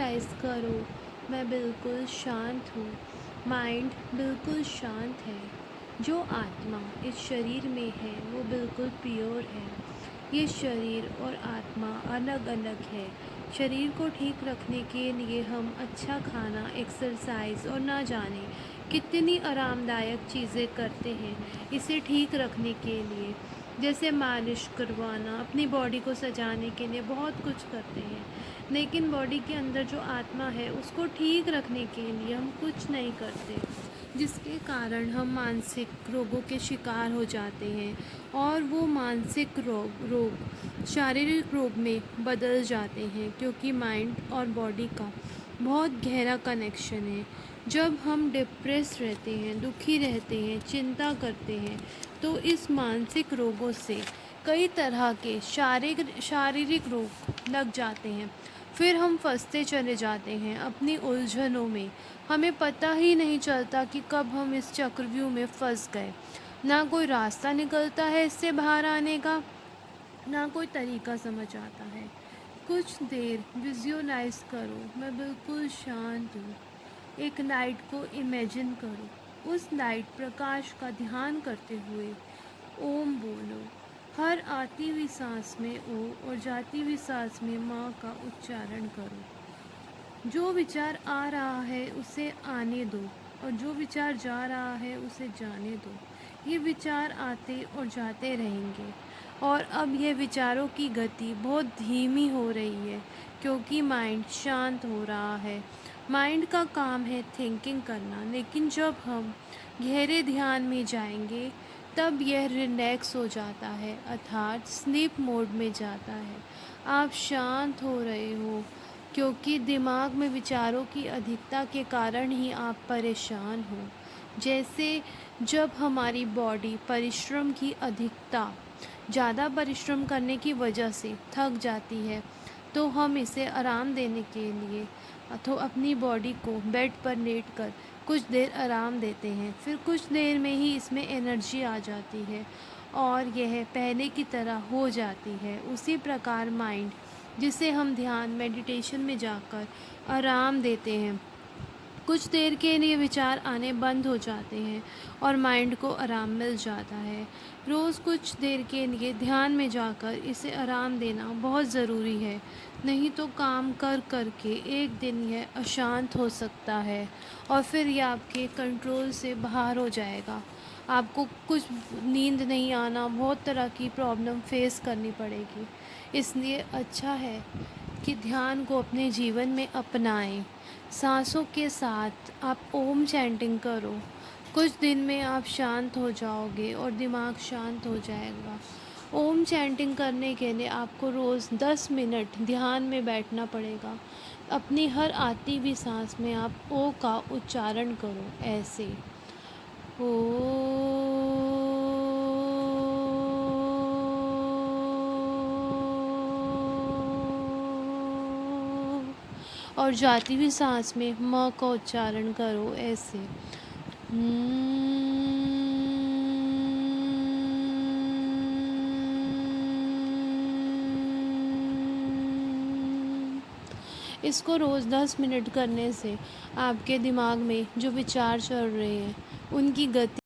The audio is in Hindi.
विजुअलाइज़ करो, मैं बिल्कुल शांत हूँ। माइंड बिल्कुल शांत है। जो आत्मा इस शरीर में है वो बिल्कुल प्योर है। ये शरीर और आत्मा अलग अलग है। शरीर को ठीक रखने के लिए हम अच्छा खाना, एक्सरसाइज और ना जाने कितनी आरामदायक चीज़ें करते हैं इसे ठीक रखने के लिए। जैसे मालिश करवाना, अपनी बॉडी को सजाने के लिए बहुत कुछ करते हैं, लेकिन बॉडी के अंदर जो आत्मा है उसको ठीक रखने के लिए हम कुछ नहीं करते, जिसके कारण हम मानसिक रोगों के शिकार हो जाते हैं और वो मानसिक रोग शारीरिक रोग में बदल जाते हैं, क्योंकि माइंड और बॉडी का बहुत गहरा कनेक्शन है। जब हम डिप्रेस रहते हैं, दुखी रहते हैं, चिंता करते हैं, तो इस मानसिक रोगों से कई तरह के शारीरिक रोग लग जाते हैं। फिर हम फंसते चले जाते हैं अपनी उलझनों में। हमें पता ही नहीं चलता कि कब हम इस चक्रव्यूह में फंस गए। ना कोई रास्ता निकलता है इससे बाहर आने का, ना कोई तरीका समझ आता है। कुछ देर विजुअलाइज करो, मैं बिल्कुल शांत हूँ। एक लाइट को इमेजिन करो। उस लाइट प्रकाश का ध्यान करते हुए ओम बोलो। हर आती हुई सांस में ओ और जाती हुई सांस में माँ का उच्चारण करो। जो विचार आ रहा है उसे आने दो और जो विचार जा रहा है उसे जाने दो। ये विचार आते और जाते रहेंगे और अब ये विचारों की गति बहुत धीमी हो रही है, क्योंकि माइंड शांत हो रहा है। माइंड का काम है थिंकिंग करना, लेकिन जब हम गहरे ध्यान में जाएंगे तब यह रिलैक्स हो जाता है, अर्थात स्लीप मोड में जाता है। आप शांत हो रहे हो, क्योंकि दिमाग में विचारों की अधिकता के कारण ही आप परेशान हो। जैसे जब हमारी बॉडी परिश्रम की अधिकता, ज़्यादा परिश्रम करने की वजह से थक जाती है, तो हम इसे आराम देने के लिए तो अपनी बॉडी को बेड पर लेट कर कुछ देर आराम देते हैं। फिर कुछ देर में ही इसमें एनर्जी आ जाती है और यह पहले की तरह हो जाती है। उसी प्रकार माइंड, जिसे हम ध्यान मेडिटेशन में जाकर आराम देते हैं, कुछ देर के लिए विचार आने बंद हो जाते हैं और माइंड को आराम मिल जाता है। रोज़ कुछ देर के लिए ध्यान में जाकर इसे आराम देना बहुत ज़रूरी है, नहीं तो काम कर कर के एक दिन यह अशांत हो सकता है और फिर यह आपके कंट्रोल से बाहर हो जाएगा। आपको कुछ नींद नहीं आना, बहुत तरह की प्रॉब्लम फेस करनी पड़ेगी। इसलिए अच्छा है कि ध्यान को अपने जीवन में अपनाएं। सांसों के साथ आप ओम चैंटिंग करो। कुछ दिन में आप शांत हो जाओगे और दिमाग शांत हो जाएगा। ओम चैंटिंग करने के लिए आपको रोज़ 10 मिनट ध्यान में बैठना पड़ेगा। अपनी हर आती हुई सांस में आप ओ का उच्चारण करो, ऐसे ओ। और जाती हुई सांस में म का उच्चारण करो, ऐसे इसको रोज़ 10 मिनट करने से आपके दिमाग में जो विचार चल रहे हैं उनकी गति